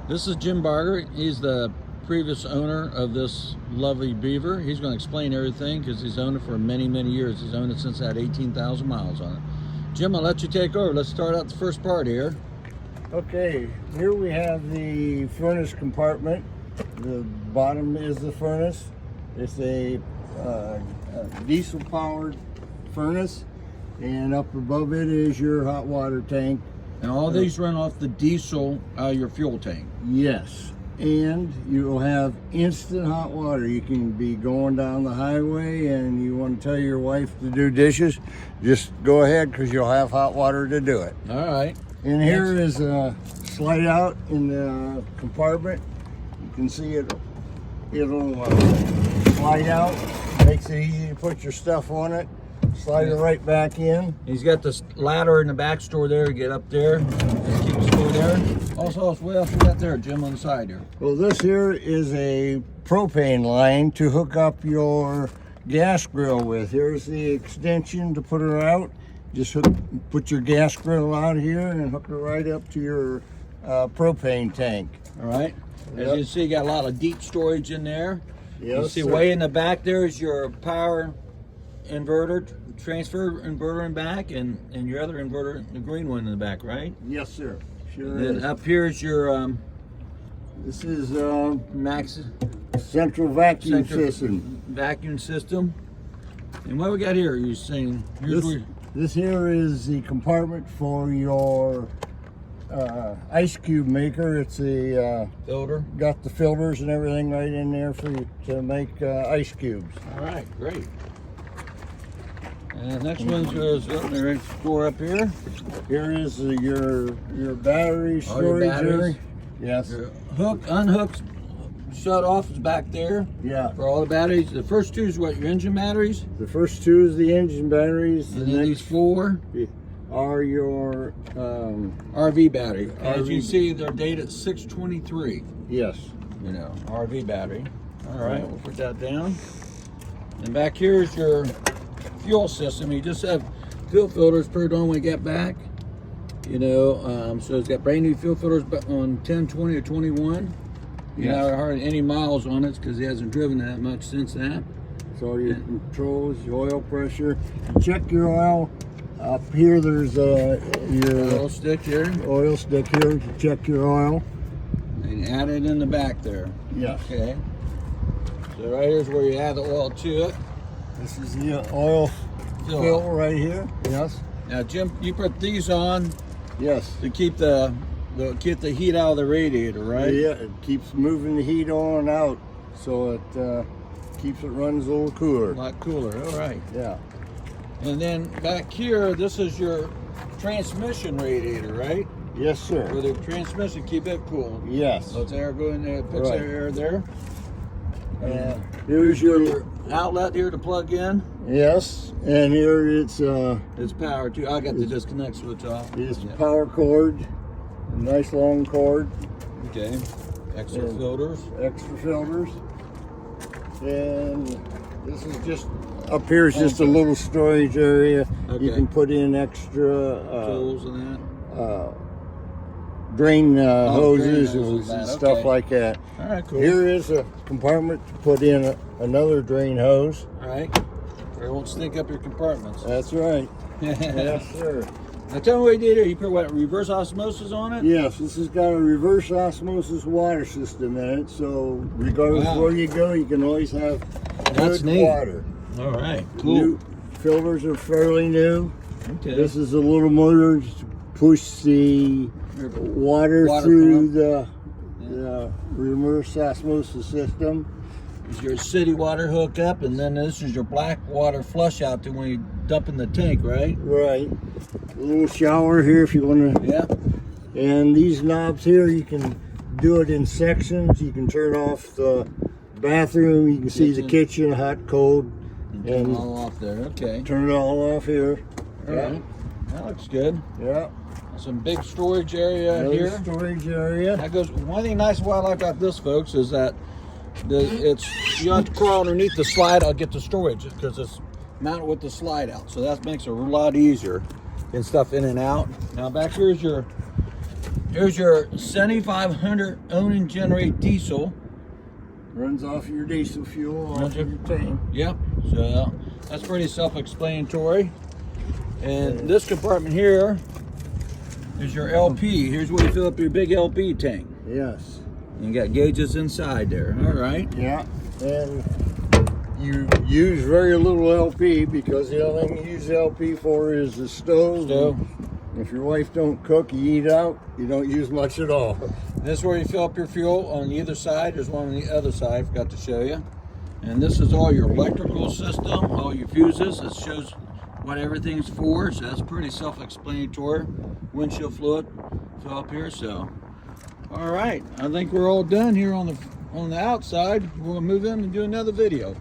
This is Jim Barger. He's the previous owner of this lovely Beaver. He's going to explain everything because he's owned it for many, many years. He's owned it since it had 18,000 miles on it. Jim, I'll let you take over. Let's start out the first part here. Okay, here we have the furnace compartment. The bottom is the furnace. It's a diesel powered furnace, and up above it is your hot water tank. And all these run off the diesel, your fuel tank. Yes, and you'll have instant hot water. You can be going down the highway and you want to tell your wife to do dishes, just go ahead because you'll have hot water to do it. All right. And here is a slide out in the compartment. You can see it'll slide out. Makes it easy to put your stuff on it. Slide it right back in. He's got this ladder in the back store there to get up there. Just keep it still there. Also, what else you got there, Jim, on the side here? Well, this here is a propane line to hook up your gas grill with. Here's the extension to put her out. Just put your gas grill out here and hook it right up to your propane tank. All right. As you can see, you got a lot of deep storage in there. Yes, you see sir. way in the back there is your power inverter, transfer inverter in back, and your other inverter, the green one in the back, right? Yes, sir. Sure And then is. up here is your This is max central vacuum system. vacuum system. And what we got here? You're saying here's where This here is the compartment for your ice cube maker. It's a filter. got the filters and everything right in there for you to make ice cubes. All right, great. And next one's the door up here. Here is your battery All your storage batteries. area. Yes. Your hook, unhooked, shut off is back there Yeah. for all the batteries. The first two is what, your engine batteries? The first two is the engine batteries. The And then these next four are your RV battery. As RV. you see, they're dated 6/23. yes. You know, RV battery. All right, we'll put that down. And back here is your fuel system. You just have fuel filters put on when you get back. You know, so it's got brand new fuel filters on 10, 20, or 21. You Yes. know, hardly any miles on it because he hasn't driven that much since that. So your controls, your oil pressure. Check your oil. Up here there's your Oil stick here, oil stick here to check your oil. and add it in the back there. Yes. Okay. So right here's where you add the oil to it. This is the oil fill right here. Yes. Now, Jim, you put these on Yes. to keep the heat out of the radiator, right? Yeah, it keeps moving the heat on and out, so it keeps it runs a little cooler. A lot cooler. All right. Yeah. And then back here, this is your transmission radiator, right? Yes, For sir. the transmission, keep it cool. Yes. Let's air go in there, puts Right. air there. And here's your Outlet here to plug in. yes, and here it's It's power too. I got the disconnect switch off. it's Yeah. power cord, a nice long cord, Okay. Extra And- filters. extra filters, and this is just up here is just a Okay. little storage area. Okay. You can put in extra Tools and that. drain drain hoses hoses, and that, stuff okay. like that. All right, cool. Here is a compartment to put in another drain hose. All right. It won't stink up your compartments. That's right. Yes, sir. Now tell me what you did here. You put what, reverse osmosis on it? Yes, this has got a reverse osmosis water system in it, so regardless Wow. of where you go, you can always have That's good neat. water. All right. Cool. New filters are fairly new. Okay. This is a little motor to push the water Water through pump. the reverse osmosis system. Is your city water hookup, and then this is your black water flush out to when you dump in the tank, right? Right. A little shower here if you want to. Yeah. And these knobs here, you can do it in sections. You can turn off the bathroom. You can see the kitchen, hot, cold, Turn and it all off there. Okay. turn it all off here. All right. That looks good. Yeah. Some big storage area Another here. storage area. That goes. One thing nice what I like about this, folks, is that it's you don't have to crawl underneath the slide. I'll get the storage because it's mounted with the slide out, so that makes it a lot easier getting stuff in and out. Now back here's your Here's your 7500 own and generate diesel. Runs off your diesel fuel off Runs your tank. Yep, so that's pretty self-explanatory. And this compartment here is your LP. Here's where you fill up your big LP tank. Yes. You got gauges inside there. All right. Yeah, and you use very little LP because the only thing you use LP for is the stove. If your wife don't cook, you eat out, you don't use much at all. This is where you fill up your fuel on either side. There's one on the other side, I forgot to show you. And this is all your electrical system, all your fuses. It shows what everything's for, so that's pretty self-explanatory. Windshield fluid fill up here, so. All right, I think we're all done here on the outside. We'll move in and do another video.